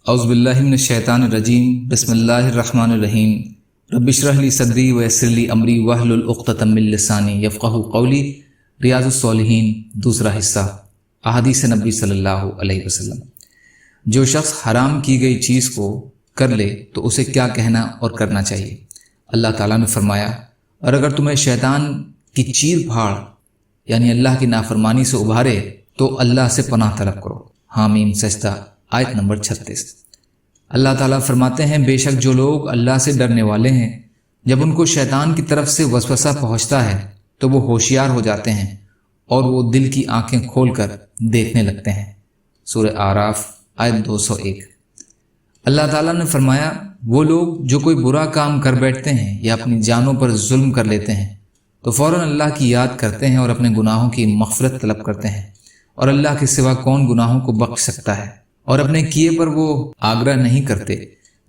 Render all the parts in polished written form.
اعوذ باللہ من الشیطان الرجیم بسم اللہ الرحمن الرحیم رب اشرح لی صدری ویسر لی امری واحلل عقدۃ من لسانی یفقہوا قولی۔ ریاض الصالحین دوسرا حصہ، احادیث نبی صلی اللہ علیہ وسلم۔ جو شخص حرام کی گئی چیز کو کر لے تو اسے کیا کہنا اور کرنا چاہیے؟ اللہ تعالیٰ نے فرمایا، اور اگر تمہیں شیطان کی چیر پھاڑ یعنی اللہ کی نافرمانی سے ابھارے تو اللہ سے پناہ طلب کرو۔ حامیم سجدہ آیت نمبر 36۔ اللہ تعالیٰ فرماتے ہیں، بے شک جو لوگ اللہ سے ڈرنے والے ہیں جب ان کو شیطان کی طرف سے وسوسہ پہنچتا ہے تو وہ ہوشیار ہو جاتے ہیں اور وہ دل کی آنکھیں کھول کر دیکھنے لگتے ہیں۔ سورہ اعراف آیت 201۔ اللہ تعالیٰ نے فرمایا، وہ لوگ جو کوئی برا کام کر بیٹھتے ہیں یا اپنی جانوں پر ظلم کر لیتے ہیں تو فوراً اللہ کی یاد کرتے ہیں اور اپنے گناہوں کی مغفرت طلب کرتے ہیں، اور اللہ کے سوا کون گناہوں کو بخش سکتا ہے، اور اپنے کیے پر وہ آگرہ نہیں کرتے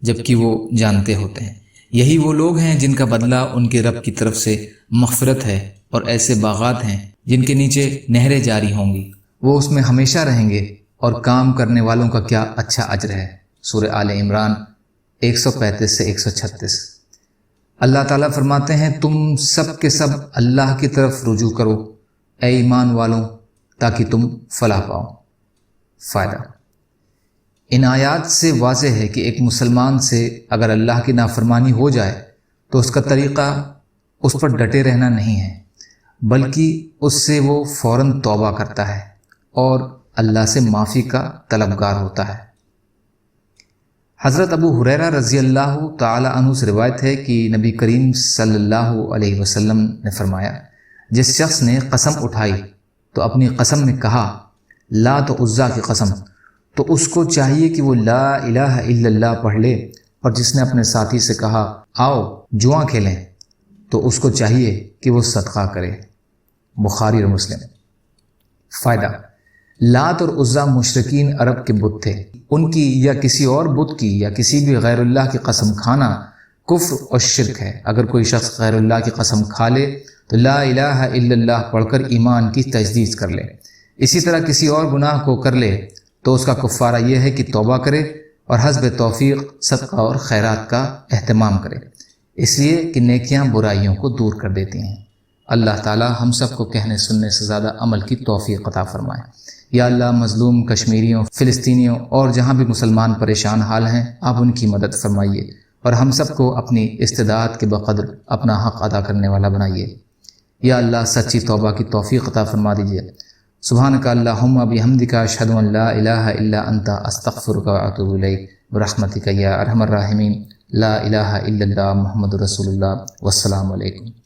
جبکہ وہ جانتے ہوتے ہیں۔ یہی وہ لوگ ہیں جن کا بدلہ ان کے رب کی طرف سے مغفرت ہے، اور ایسے باغات ہیں جن کے نیچے نہریں جاری ہوں گی، وہ اس میں ہمیشہ رہیں گے، اور کام کرنے والوں کا کیا اچھا اجر ہے۔ سورہ آل عمران 135 سے 136۔ اللہ تعالیٰ فرماتے ہیں، تم سب کے سب اللہ کی طرف رجوع کرو اے ایمان والوں تاکہ تم فلاح پاؤ۔ فائدہ: ان آیات سے واضح ہے کہ ایک مسلمان سے اگر اللہ کی نافرمانی ہو جائے تو اس کا طریقہ اس پر ڈٹے رہنا نہیں ہے، بلکہ اس سے وہ فوراً توبہ کرتا ہے اور اللہ سے معافی کا طلبگار ہوتا ہے۔ حضرت ابو ہریرہ رضی اللہ تعالی عنہ سے روایت ہے کہ نبی کریم صلی اللہ علیہ وسلم نے فرمایا، جس شخص نے قسم اٹھائی تو اپنی قسم میں کہا لات و عزیٰ کی قسم، تو اس کو چاہیے کہ وہ لا الہ الا اللہ پڑھ لے، اور جس نے اپنے ساتھی سے کہا آؤ جواں کھیلیں تو اس کو چاہیے کہ وہ صدقہ کرے۔ بخاری اور مسلم۔ فائدہ: لات اور عزیٰ مشرکین عرب کے بت تھے، ان کی یا کسی اور بت کی یا کسی بھی غیر اللہ کی قسم کھانا کفر اور شرک ہے۔ اگر کوئی شخص غیر اللہ کی قسم کھا لے تو لا الہ الا اللہ پڑھ کر ایمان کی تجدید کر لے۔ اسی طرح کسی اور گناہ کو کر لے تو اس کا کفارہ یہ ہے کہ توبہ کرے اور حسب توفیق صدقہ اور خیرات کا اہتمام کرے، اس لیے کہ نیکیاں برائیوں کو دور کر دیتی ہیں۔ اللہ تعالی ہم سب کو کہنے سننے سے زیادہ عمل کی توفیق عطا فرمائے۔ یا اللہ، مظلوم کشمیریوں، فلسطینیوں اور جہاں بھی مسلمان پریشان حال ہیں، آپ ان کی مدد فرمائیے اور ہم سب کو اپنی استطاعت کے بقدر اپنا حق ادا کرنے والا بنائیے۔ یا اللہ، سچی توبہ کی توفیق عطا فرما دیجیے۔ سبحانک اللہم بحمدک اشہد ان لا الہ الا انت استغفرک واتوب الیک برحمتک یا ارحم الراحمین۔ لا الہ الا اللہ محمد رسول اللہ۔ والسلام علیکم۔